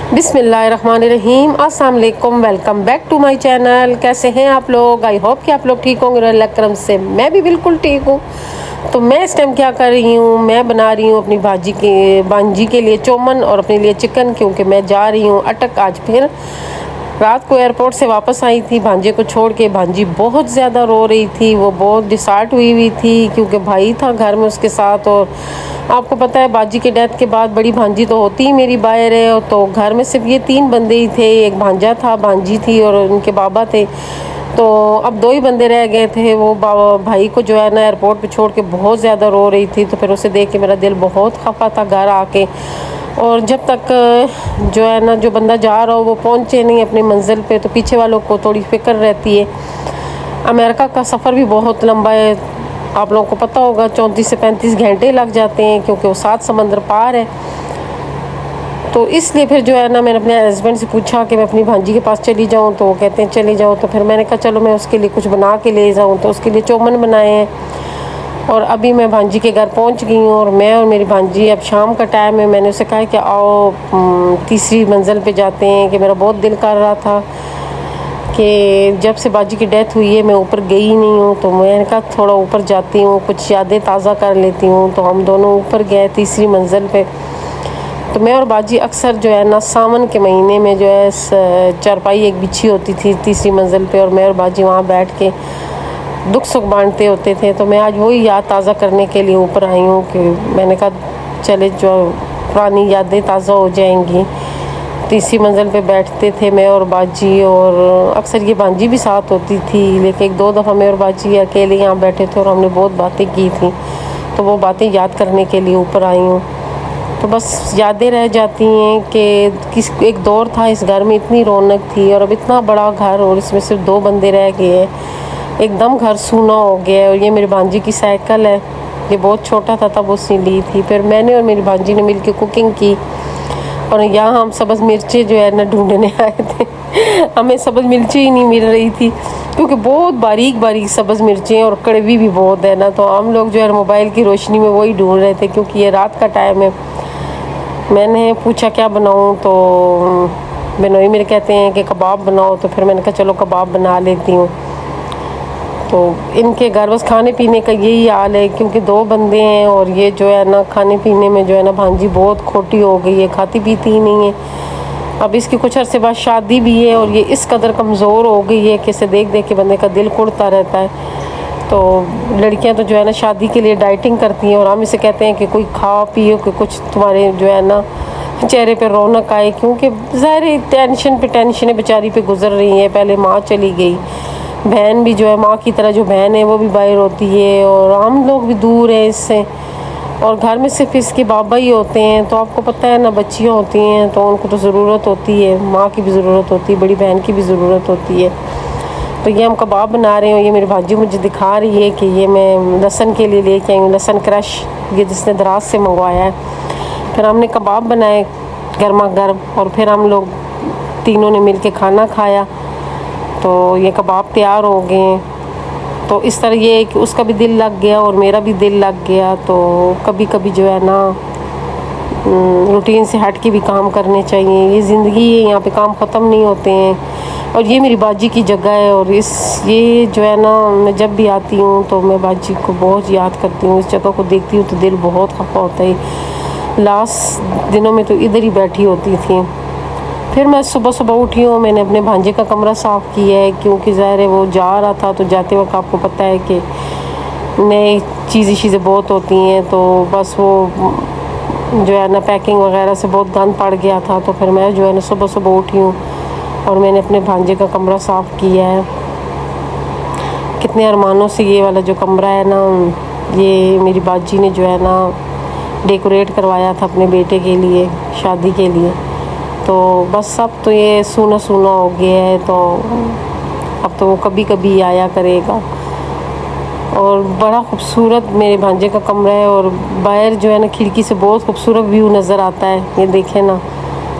बिस्मिल्लाहिर्रहमानिर्रहीम। अस्सलाम वालेकुम, welcome back to my channel. कैसे हैं आप लोग? आई होप कि आप लोग ठीक होंगे। अल्लाह करम से मैं भी बिल्कुल ठीक हूँ। तो मैं इस टाइम क्या कर रही हूँ, मैं बना रही हूँ अपनी भांजी के लिए चौमन और अपने लिए चिकन, क्योंकि मैं जा रही हूँ अटक। आज फिर रात को एयरपोर्ट से वापस आई थी भांजे को छोड़ के। भांजी बहुत ज़्यादा रो रही थी, वो बहुत डिसार्ट हुई थी क्योंकि भाई था घर में उसके साथ। और आपको पता है बाजी के डेथ के बाद बड़ी भांजी तो होती ही मेरी बाहर है। तो घर में सिर्फ ये 3 बंदे ही थे, एक भांजा था, भांजी थी और उनके बाबा थे। तो अब 2 ही बंदे रह गए थे। वो भाई को जो है ना एयरपोर्ट पे छोड़ के बहुत ज़्यादा रो रही थी। तो फिर उसे देख के मेरा दिल बहुत खफा था घर आके। और जब तक जो है ना जो बंदा जा रहा हो वो पहुँचे नहीं अपनी मंजिल पे, तो पीछे वालों को थोड़ी फिक्र रहती है। अमेरिका का सफ़र भी बहुत लंबा है, आप लोगों को पता होगा 34 से 35 घंटे लग जाते हैं, क्योंकि वो 7 समंदर पार है। तो इसलिए फिर जो है ना मैंने अपने हस्बैंड से पूछा कि मैं अपनी भांजी के पास चली जाऊं, तो वो कहते हैं चली जाओ। तो फिर मैंने कहा चलो मैं उसके लिए कुछ बना के ले जाऊं। तो उसके लिए चौमन बनाए हैं और अभी मैं भांजी के घर पहुंच गई हूँ। और मैं और मेरी भांजी, अब शाम का टाइम है, मैंने उसे कहा कि आओ तीसरी मंजिल पे जाते हैं, कि मेरा बहुत दिल कर रहा था कि जब से बाजी की डेथ हुई है मैं ऊपर गई नहीं हूँ। तो मैंने कहा थोड़ा ऊपर जाती हूँ, कुछ यादें ताज़ा कर लेती हूँ। तो हम दोनों ऊपर गए तीसरी मंजिल पे। तो मैं और बाजी अक्सर जो है ना सावन के महीने में जो है चारपाई एक बिछी होती थी तीसरी मंजिल पे, और मैं और बाजी वहाँ बैठ के दुख सुख बांटते होते थे। तो मैं आज वही याद ताज़ा करने के लिए ऊपर आई हूँ कि मैंने कहा चले जो पुरानी यादें ताज़ा हो जाएंगी। तीसरी मंजिल पे बैठते थे मैं और बाजी, और अक्सर ये भांजी भी साथ होती थी, लेकिन 1-2 दफ़ा मैं और बाजी अकेले यहाँ बैठे थे और हमने बहुत बातें की थी। तो वो बातें याद करने के लिए ऊपर आई हूँ। तो बस यादें रह जाती हैं कि एक दौर था, इस घर में इतनी रौनक थी, और अब इतना बड़ा घर और इसमें सिर्फ 2 बंदे रह गए हैं। एकदम घर सूना हो गया है। और ये मेरी भांजी की साइकिल है, ये बहुत छोटा था तब उसने ली थी। फिर मैंने और मेरी भांजी ने मिल के कुकिंग की, और यहाँ हम सब्ज़ मिर्चें जो है ना ढूंढने आए थे। हमें सब्ज़ मिर्चें ही नहीं मिल रही थी, क्योंकि बहुत बारीक बारीक सब्ज़ मिर्चें और कड़वी भी बहुत है ना। तो हम लोग जो है मोबाइल की रोशनी में वही ढूंढ रहे थे, क्योंकि ये रात का टाइम है। मैंने पूछा क्या बनाऊँ, तो बेनोई मेरे कहते हैं कि कबाब बनाओ। तो फिर मैंने कहा चलो कबाब बना लेती हूँ। तो इनके घर बस खाने पीने का यही हाल है, क्योंकि 2 बंदे हैं और ये जो है ना खाने पीने में जो है ना भांजी बहुत खोटी हो गई है, खाती पीती ही नहीं है। अब इसकी कुछ अर्से बाद शादी भी है और ये इस कदर कमज़ोर हो गई है कि इसे देख देख के बंदे का दिल कुड़ता रहता है। तो लड़कियां तो जो है ना शादी के लिए डाइटिंग करती हैं, और हम इसे कहते हैं कि कोई खा पियो कि कुछ तुम्हारे जो है ना चेहरे पे रौनक आए, क्योंकि ज़ाहिर टेंशन पे टेंशन बेचारी पे गुजर रही है। पहले माँ चली गई, बहन भी जो है माँ की तरह जो बहन है वो भी बाहर होती है, और हम लोग भी दूर हैं इससे, और घर में सिर्फ इसके बाबा ही होते हैं। तो आपको पता है ना बच्चियाँ होती हैं तो उनको तो ज़रूरत होती है, माँ की भी ज़रूरत होती है, बड़ी बहन की भी ज़रूरत होती है। तो ये हम कबाब बना रहे हैं। ये मेरी भाजी मुझे दिखा रही है कि ये मैं लहसुन के लिए लेके आई हूँ, लहसुन क्रश, ये जिसने दराज से मंगवाया है। फिर हमने कबाब बनाए गर्मा गर्म, और फिर हम लोग तीनों ने मिल के खाना खाया। तो ये कबाब तैयार हो गए हैं। तो इस तरह ये है कि उसका भी दिल लग गया और मेरा भी दिल लग गया। तो कभी कभी जो है ना रूटीन से हट के भी काम करने चाहिए, ये ज़िंदगी है, यहाँ पे काम ख़त्म नहीं होते हैं। और ये मेरी बाजी की जगह है, और ये जो है ना मैं जब भी आती हूँ तो मैं बाजी को बहुत याद करती हूँ। इस जगह को देखती हूँ तो दिल बहुत खफा होता है। लास्ट दिनों में तो इधर ही बैठी होती थी। फिर मैं सुबह सुबह उठी हूँ, मैंने अपने भांजे का कमरा साफ़ किया है, क्योंकि ज़ाहिर है वो जा रहा था। तो जाते वक्त आपको पता है कि नई चीज़ें बहुत होती हैं, तो बस वो जो है ना पैकिंग वगैरह से बहुत गंद पड़ गया था। तो फिर मैं जो है ना सुबह सुबह उठी हूँ और मैंने अपने भांजे का कमरा साफ़ किया है। कितने अरमानों से ये वाला जो कमरा है ना, ये मेरी बाजी ने जो है ना डेकोरेट करवाया था अपने बेटे के लिए, शादी के लिए। तो बस सब तो ये सूना सूना हो गया है, तो अब तो वो कभी कभी आया करेगा। और बड़ा खूबसूरत मेरे भांजे का कमरा है, और बाहर जो है ना खिड़की से बहुत खूबसूरत व्यू नज़र आता है। ये देखें ना,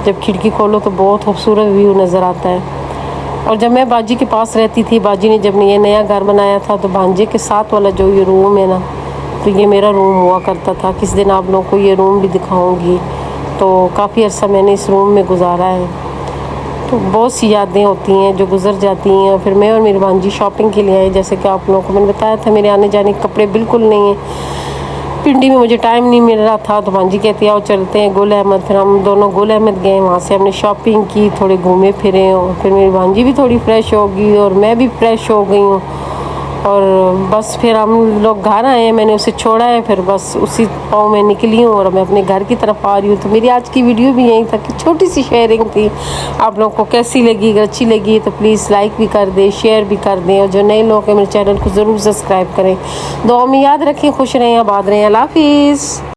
जब खिड़की खोलो तो बहुत खूबसूरत व्यू नज़र आता है। और जब मैं बाजी के पास रहती थी, बाजी ने जब ये नया घर बनाया था, तो भांजे के साथ वाला जो ये रूम है ना, तो ये मेरा रूम हुआ करता था। किस दिन आप लोगों को ये रूम भी दिखाऊंगी। तो काफ़ी अर्सा मैंने इस रूम में गुजारा है। तो बहुत सी यादें होती हैं जो गुजर जाती हैं। फिर मैं और मेरी भांजी शॉपिंग के लिए आए। जैसे कि आप लोगों को मैंने बताया था, मेरे आने जाने के कपड़े बिल्कुल नहीं हैं। पिंडी में मुझे टाइम नहीं मिल रहा था, तो भांजी कहती आओ चलते हैं गुल अहमद। फिर हम दोनों गुल अहमद गए, वहाँ से हमने शॉपिंग की, थोड़े घूमे फिरे। और फिर मेरी भांजी भी थोड़ी फ्रेश हो गई और मैं भी फ्रेश हो गई हूँ। और बस फिर हम लोग घर आए हैं, मैंने उसे छोड़ा है, फिर बस उसी पाँव में निकली हूँ और मैं अपने घर की तरफ आ रही हूँ। तो मेरी आज की वीडियो भी यहीं तक, छोटी सी शेयरिंग थी। आप लोगों को कैसी लगी? अगर अच्छी लगी तो प्लीज़ लाइक भी कर दें, शेयर भी कर दें, और जो नए लोग हैं मेरे चैनल को ज़रूर सब्सक्राइब करें। दुआ में याद रखें, खुश रहें, आबाद रहें। अल्लाह हाफिज़।